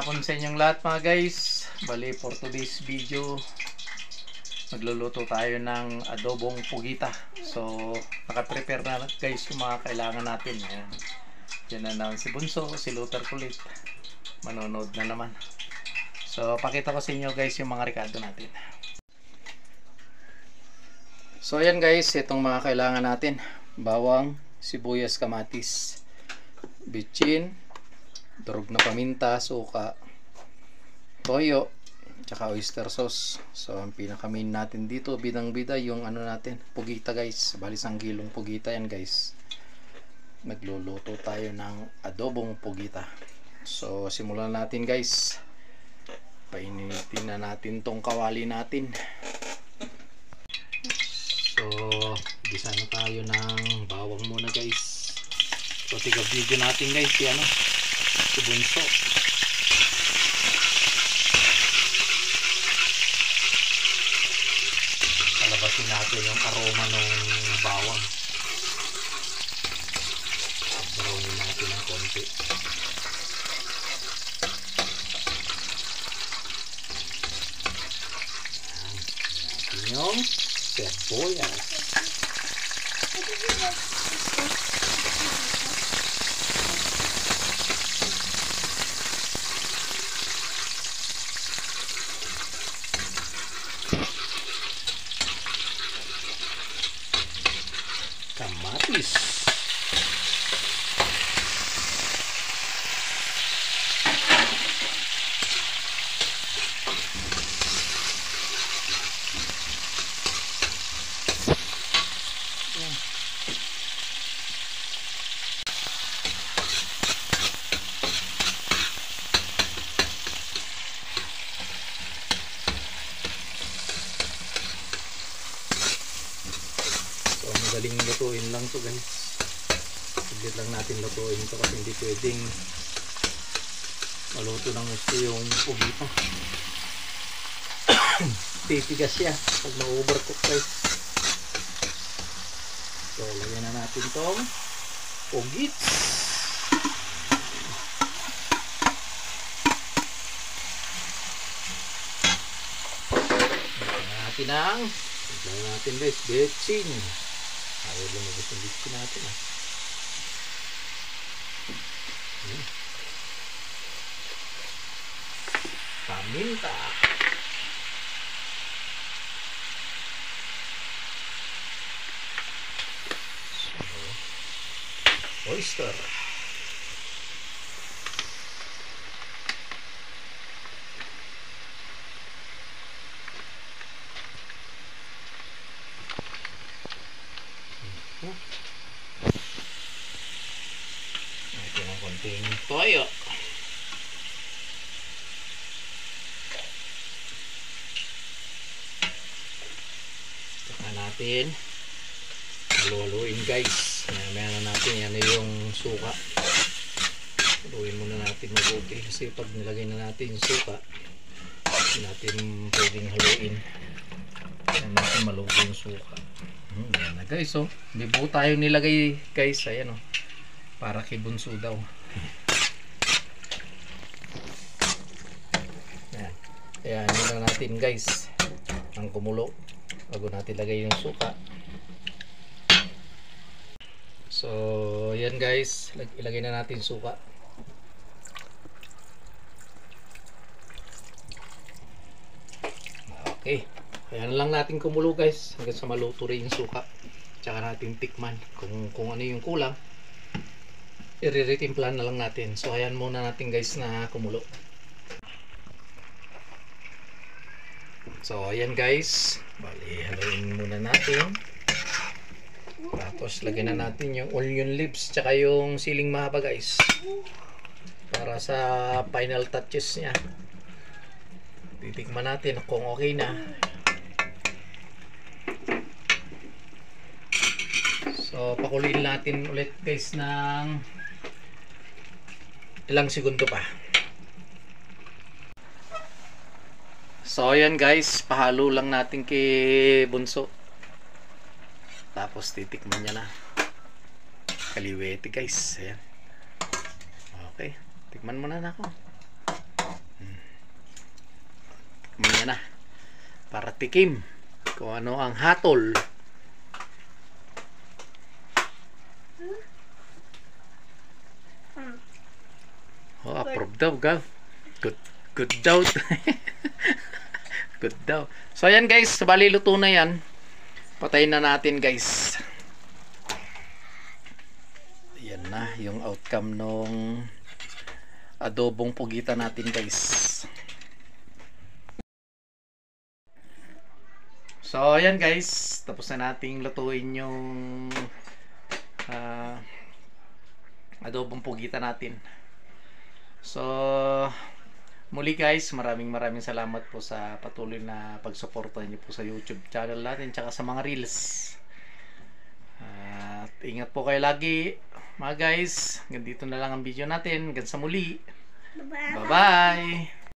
hapon sa inyong lahat mga guys. Bali for today's video, magluluto tayo ng adobong pugita. So naka-prepare na guys yung mga kailangan natin. Ayan. Yan na naman si Bunso, si Luther kulit. Manonood na naman. So pakita ko sa inyo guys yung mga rekado natin. So ayan guys, itong mga kailangan natin: bawang, sibuyas, kamatis, bitchin, durog na paminta, suka, toyo, tsaka oyster sauce. So ang pinaka main natin dito, bidang bida, yung ano natin, pugita guys. Bali 1 kilong pugita yan guys. Magluluto tayo ng adobong pugita. So simulan natin guys. Painitin na natin tong kawali natin. So gisa na tayo ng bawang muna guys. So tiga video natin guys, si ano, si Bunso. Palabasin natin yung aroma ng bawang. Brownin natin ng konti. Natin yung sibuyas. Kamatis. Galing lutuin lang to guys. Saglit lang natin lutuin to kasi hindi pwedeng maluto ng gusto yung pugita. Titigas siya pag na-overcook guys. So lagyan na natin tong pugits. Lagyan natin guys, betsin. Ayaw lumabas yung bitchin natin paminta, so, oyster, natin ang konting toyo, saka natin halu-haluin guys. Meron natin yan yung suka. Haluin muna natin mabuti kasi pag nilagay na natin yung suka, hindi natin pwedeng haluin. Yan natin maluto yung suka. Yan na guys, oh. Hindi po tayo nilagay guys. Ayan, oh. Para kay Bunso daw. Yan. Ayan, yun lang natin guys. Ang kumulo bago natin lagay yung suka. So yan guys, ilagay na natin suka. Okay, ayan lang natin kumulo guys hanggang sa maluto rin yung suka. Tsaka natin tikman kung ano yung kulang, i-retimplan na lang natin. So ayan muna natin guys na kumulo. So ayan guys, bali haluin muna natin. Tapos lagyan na natin yung onion leaves tsaka yung siling mahaba guys, para sa final touches nya. Titikman natin kung okay na. So pakuloyin natin ulit guys ng ilang segundo pa. So ayan guys, pahalo lang natin kay Bunso. Tapos titikman niya na. Kaliwete guys. Ayan. Okay. Tikman muna na ako. niya na. Para tikim kung ano ang hatol. Oh, approve daw, Gav. Good daw. Good daw. So, ayan guys. Bali, luto na yan. Patayin na natin, guys. Ayan na, yung outcome nung adobong pugita natin, guys. So, ayan guys. Tapos na nating lutuin yung adobong pugita natin. So, muli guys, maraming salamat po sa patuloy na pagsuporta niyo po sa YouTube channel natin tsaka sa mga reels. At ingat po kayo lagi mga guys. Hanggang dito na lang ang video natin. Hanggang sa muli. Bye bye.